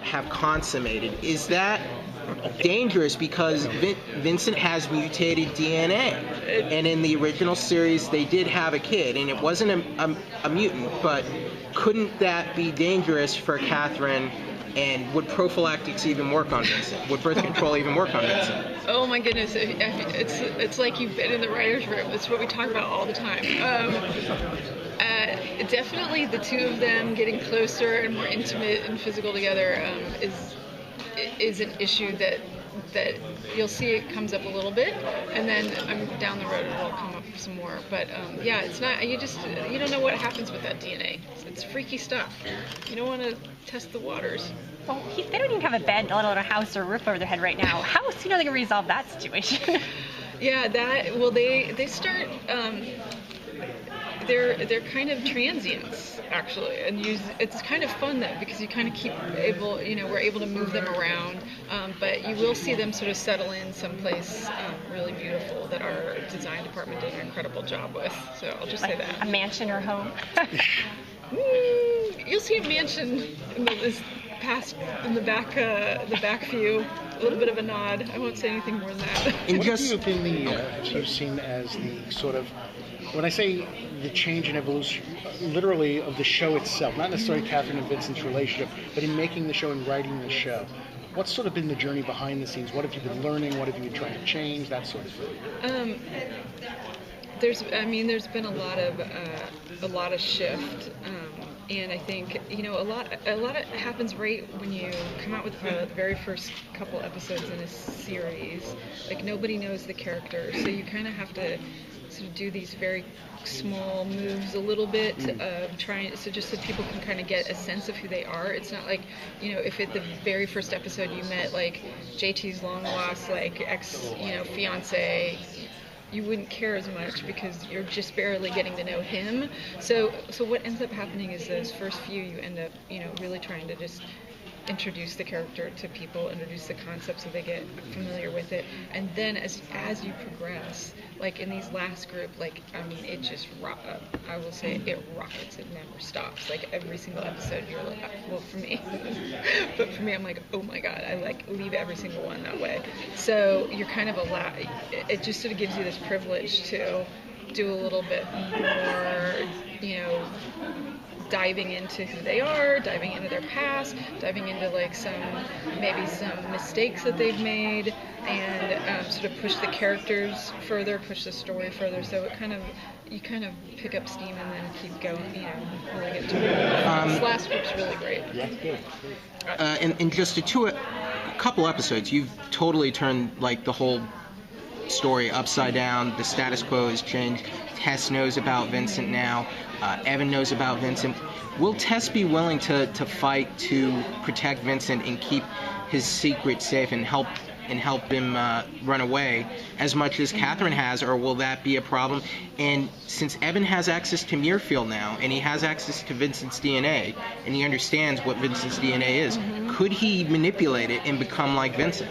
have consummated. Is that dangerous because Vincent has mutated DNA, and in the original series they did have a kid, and it wasn't a mutant, but couldn't that be dangerous for Catherine? And would prophylactics even work on Vincent? Would birth control even work on Vincent? Oh my goodness, it's like you've been in the writer's room. It's what we talk about all the time. Definitely the two of them getting closer and more intimate and physical together is an issue that you'll see it comes up a little bit, and then down the road it'll come up some more. But yeah, it's not, you don't know what happens with that DNA. It's freaky stuff. You don't want to test the waters. Well, they don't even have a bed, let alone a house or a roof over their head right now. How soon are they going to resolve that situation? Yeah, they start. They're kind of transients actually, and it's kind of fun though because you kind of we're able to move them around, but you will see them sort of settle in someplace really beautiful that our design department did an incredible job with. So I'll just say that. A mansion or home. You'll see a mansion in the back view. A little bit of a nod. I won't say anything more than that. What have you been you've seen as the sort of, when I say the change and evolution, literally of the show itself, not necessarily Catherine and Vincent's relationship, but in making the show and writing the show, what's sort of been the journey behind the scenes? What have you been learning? What have you been trying to change? That sort of thing. There's been a lot of shift. And I think, a lot happens right when you come out with the very first couple episodes in a series. Like, nobody knows the character, so you kind of have to sort of do these very small moves a little bit of trying, so just so people can kind of get a sense of who they are. It's not like, if at the very first episode you met, like, JT's long-lost, like, fiance, you wouldn't care as much because you're just barely getting to know him. So what ends up happening is those first few, you end up, really trying to just introduce the character to people, introduce the concept so they get familiar with it, and then as you progress, like in these last group, it just I will say it rockets. It never stops. Like every single episode, you're like, well, for me, but for me, I'm like, oh my god, I leave every single one that way. So you're kind of it just sort of gives you this privilege to do a little bit more, diving into who they are, diving into their past, diving into some mistakes that they've made, and sort of push the characters further, push the story further. So you kind of pick up steam and then keep going, really get to it. This last group's really great. Yeah, good. In just a couple episodes, you've totally turned the whole story upside down. The status quo has changed. Tess knows about Vincent now. Evan knows about Vincent. Will Tess be willing to fight to protect Vincent and keep his secret safe and help him run away as much as Catherine has, or will that be a problem? And since Evan has access to Muirfield now, and he has access to Vincent's DNA, and he understands what Vincent's DNA is, could he manipulate it and become like Vincent?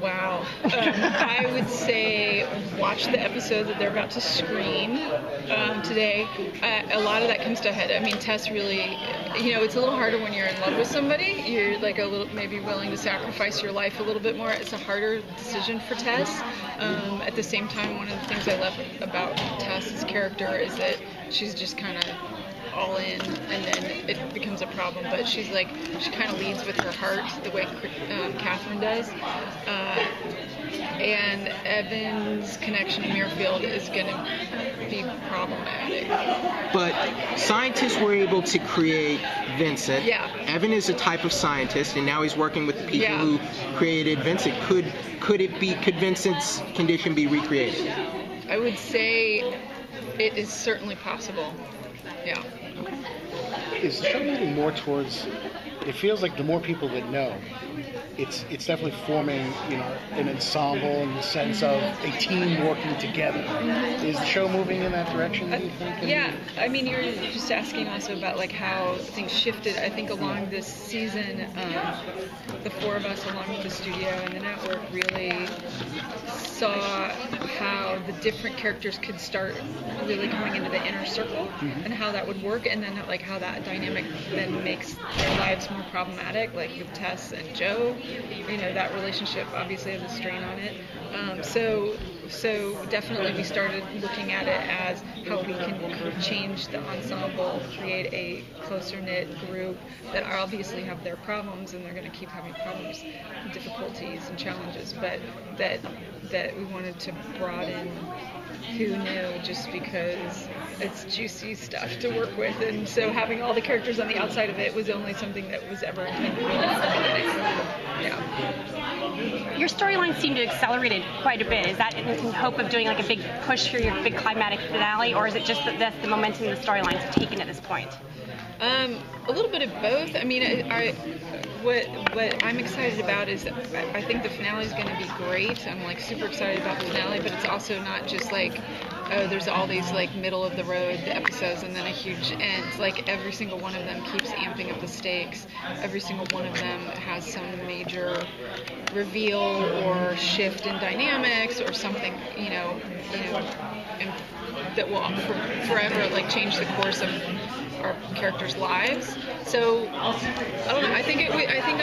Wow. I would say watch the episode that they're about to screen today. A lot of that comes to a head. I mean, Tess really, it's a little harder when you're in love with somebody. You're a little maybe willing to sacrifice your life a little bit more. It's a harder decision for Tess. At the same time, one of the things I love about Tess's character is that she's just kind of all in, and then it becomes a problem. But she kind of leads with her heart, the way Catherine does. And Evan's connection to Muirfield is going to be problematic. But scientists were able to create Vincent. Yeah. Evan is a type of scientist, and now he's working with the people who created Vincent. Could Vincent's condition be recreated? I would say it is certainly possible. Yeah. Is the show moving more towards it feels like the more people that know, it's definitely forming, an ensemble in the sense of a team working together. Is the show moving in that direction, do you think? Yeah, I mean, you're just asking also about like how things shifted. I think along this season, the four of us, along with the studio and the network, really saw how the different characters could start really coming into the inner circle, and how that would work, and then like how that dynamic then makes their lives more problematic, like with Tess and Joe. That relationship obviously has a strain on it. So definitely we started looking at it as how we can change the ensemble, create a closer knit group that obviously have their problems, and they're going to keep having problems, difficulties and challenges, but that we wanted to broaden who knew, just because it's juicy stuff to work with, and so having all the characters on the outside of it was only something that was ever intended really from the beginning. Yeah. Your storyline seemed to accelerate it quite a bit. Is that in hope of doing like a big push for your big climatic finale, or is it just that that's the momentum the storylines have taken at this point? A little bit of both. I mean, what I'm excited about is I think the finale is going to be great. I'm like super excited about the finale, but it's also not just like, oh, there's all these like middle of the road episodes and then a huge end. Like every single one of them keeps amping up the stakes. Every single one of them has some major reveal or shift in dynamics or something, that will forever like change the course of our characters' lives. So I don't know. I think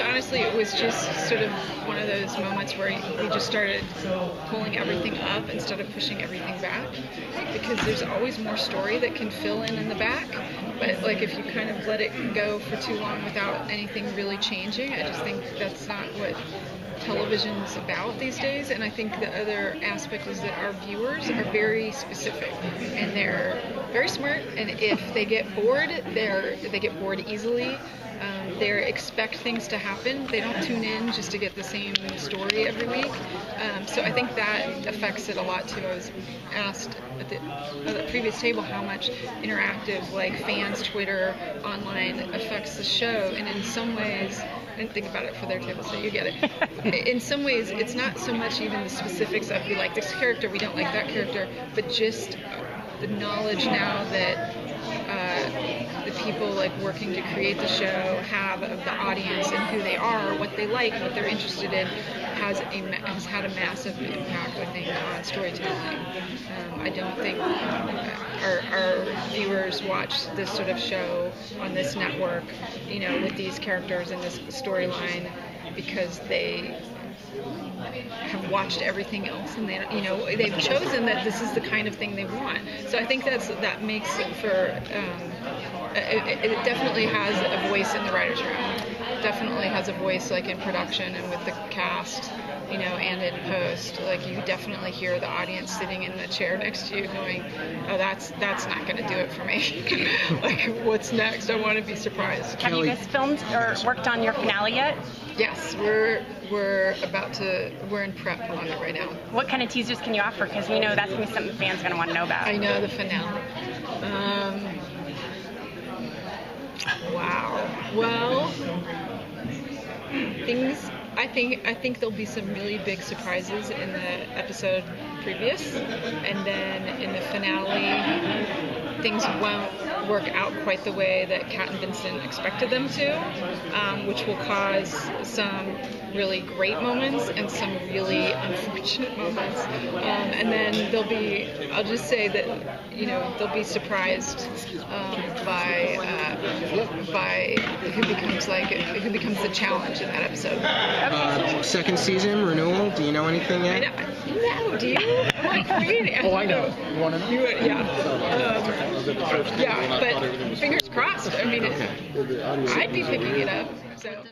honestly it was just sort of one of those moments where we just started pulling everything up instead of pushing everything back, because there's always more story that can fill in the back. But like if you kind of let it go for too long without anything really changing, I just think that's not what television's about these days. And I think the other aspect is that our viewers are very specific and they're very smart, and if they get bored, they get bored easily. They expect things to happen. They don't tune in just to get the same story every week. So I think that affects it a lot too. I was asked at the previous table how much interactive, like fans, Twitter, online affects the show, and in some ways, I didn't think about it for their table, so you get it. In some ways, it's not so much even the specifics of we like this character, we don't like that character, but just the knowledge now that the people like working to create the show have of the audience and who they are, what they like, what they're interested in, has had a massive impact, I think, on storytelling. I don't think our viewers watch this sort of show on this network, with these characters and this storyline because they have watched everything else, and they've chosen that this is the kind of thing they want. So I think that makes it for it definitely has a voice in the writers' room. Definitely has a voice like in production and with the cast, and in post. Like you definitely hear the audience sitting in the chair next to you going, "Oh, that's not going to do it for me." Like, what's next? I want to be surprised. Have you guys filmed or worked on your finale yet? Yes, we're in prep on it right now. What kind of teasers can you offer? Because that's going to be something fans are going to want to know about. I know the finale. Wow. Well, I think there'll be some really big surprises in the episode previous, and then in the finale, things won't work out quite the way that Kat and Vincent expected them to, which will cause some really great moments and some really unfortunate moments. And then I'll just say that, they'll be surprised by who becomes the challenge in that episode. Second season renewal. Do you know anything yet? No, do you? I'm like, really? Oh, I know. You want to know? Yeah, but fingers crossed. I mean, I'd be picking it up. So.